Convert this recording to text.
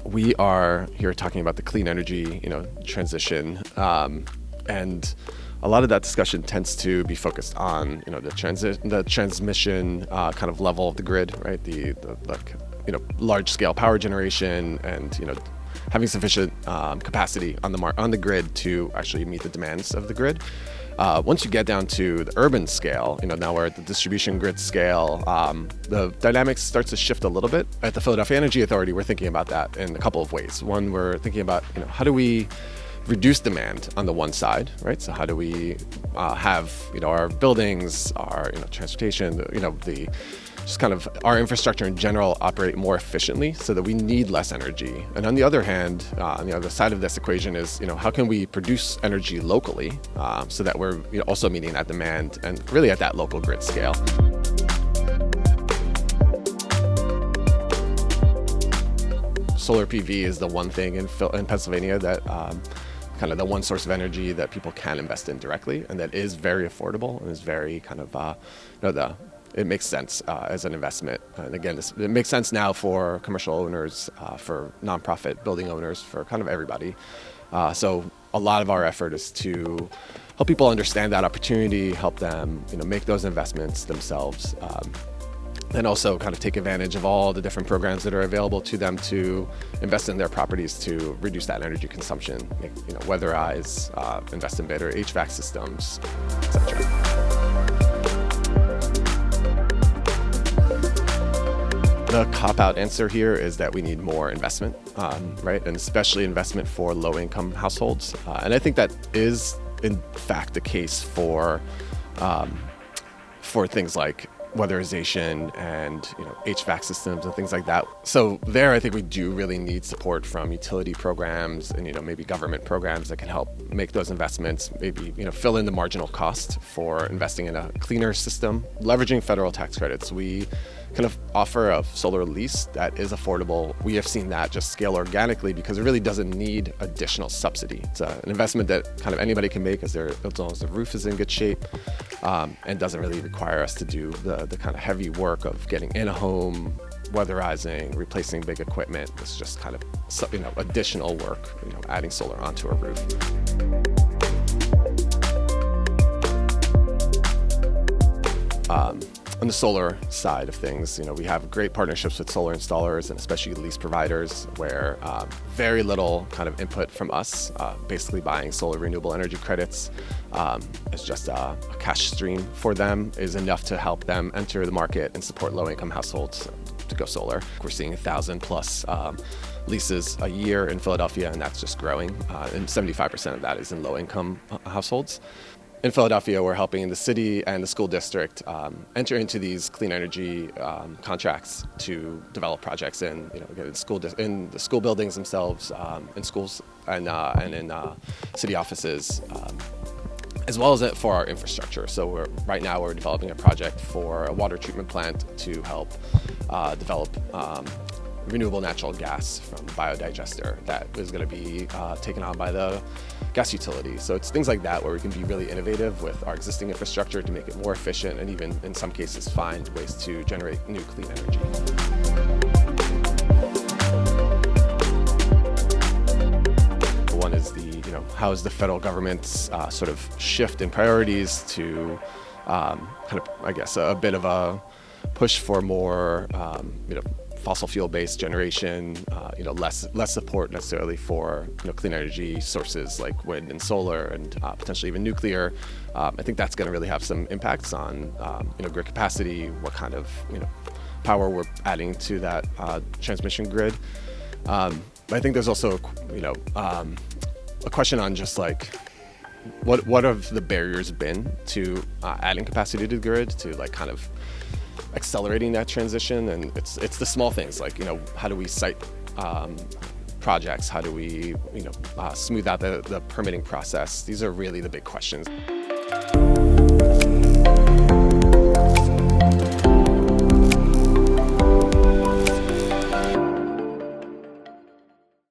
We are here talking about the clean energy, transition, and a lot of that discussion tends to be focused on, the transmission kind of level of the grid, right? The large scale power generation, and having sufficient capacity on the grid to actually meet the demands of the grid. Once you get down to the urban scale, now we're at the distribution grid scale, the dynamics starts to shift a little bit. At the Philadelphia Energy Authority, we're thinking about that in a couple of ways. One, we're thinking about, how do we reduce demand on the one side, right? So how do we have, our buildings, our, transportation, just kind of our infrastructure in general operate more efficiently so that we need less energy. And on the other hand, on the other side of this equation is, how can we produce energy locally so that we're also meeting that demand and really at that local grid scale. Solar PV is the one thing in Pennsylvania that kind of the one source of energy that people can invest in directly, and that is very affordable and is very kind of, it makes sense as an investment. And again, it makes sense now for commercial owners, for nonprofit building owners, for kind of everybody. So a lot of our effort is to help people understand that opportunity, help them make those investments themselves, and also kind of take advantage of all the different programs that are available to them to invest in their properties to reduce that energy consumption, weatherize, invest in better HVAC systems, etc. The cop-out answer here is that we need more investment, right? And especially investment for low-income households. And I think that is, in fact, the case for things like weatherization and HVAC systems and things like that. So there, I think we do really need support from utility programs and maybe government programs that can help make those investments, maybe fill in the marginal cost for investing in a cleaner system. Leveraging federal tax credits, we kind of offer a solar lease that is affordable. We have seen that just scale organically because it really doesn't need additional subsidy. It's an investment that kind of anybody can make as long as the roof is in good shape, and doesn't really require us to do the kind of heavy work of getting in a home, weatherizing, replacing big equipment. It's just kind of additional work, adding solar onto a roof. On the solar side of things, we have great partnerships with solar installers and especially lease providers where very little kind of input from us, basically buying solar renewable energy credits as just a cash stream for them is enough to help them enter the market and support low-income households to go solar. We're seeing 1,000 plus leases a year in Philadelphia, and that's just growing, and 75% of that is in low-income households. In Philadelphia, we're helping the city and the school district enter into these clean energy contracts to develop projects in the school buildings themselves, in schools and in city offices, as well as for our infrastructure. So right now we're developing a project for a water treatment plant to help develop renewable natural gas from biodigester that is going to be taken on by the gas utility. So it's things like that where we can be really innovative with our existing infrastructure to make it more efficient and even in some cases find ways to generate new clean energy. One is how is the federal government's sort of shift in priorities to kind of, I guess, a bit of a push for more, fossil fuel-based generation, less support necessarily for clean energy sources like wind and solar and potentially even nuclear. I think that's going to really have some impacts on grid capacity, what kind of power we're adding to that transmission grid. I think there's also a question on just like what have the barriers been to adding capacity to the grid to kind of accelerating that transition. And it's the small things like how do we site projects, how do we smooth out the permitting process. These are really the big questions.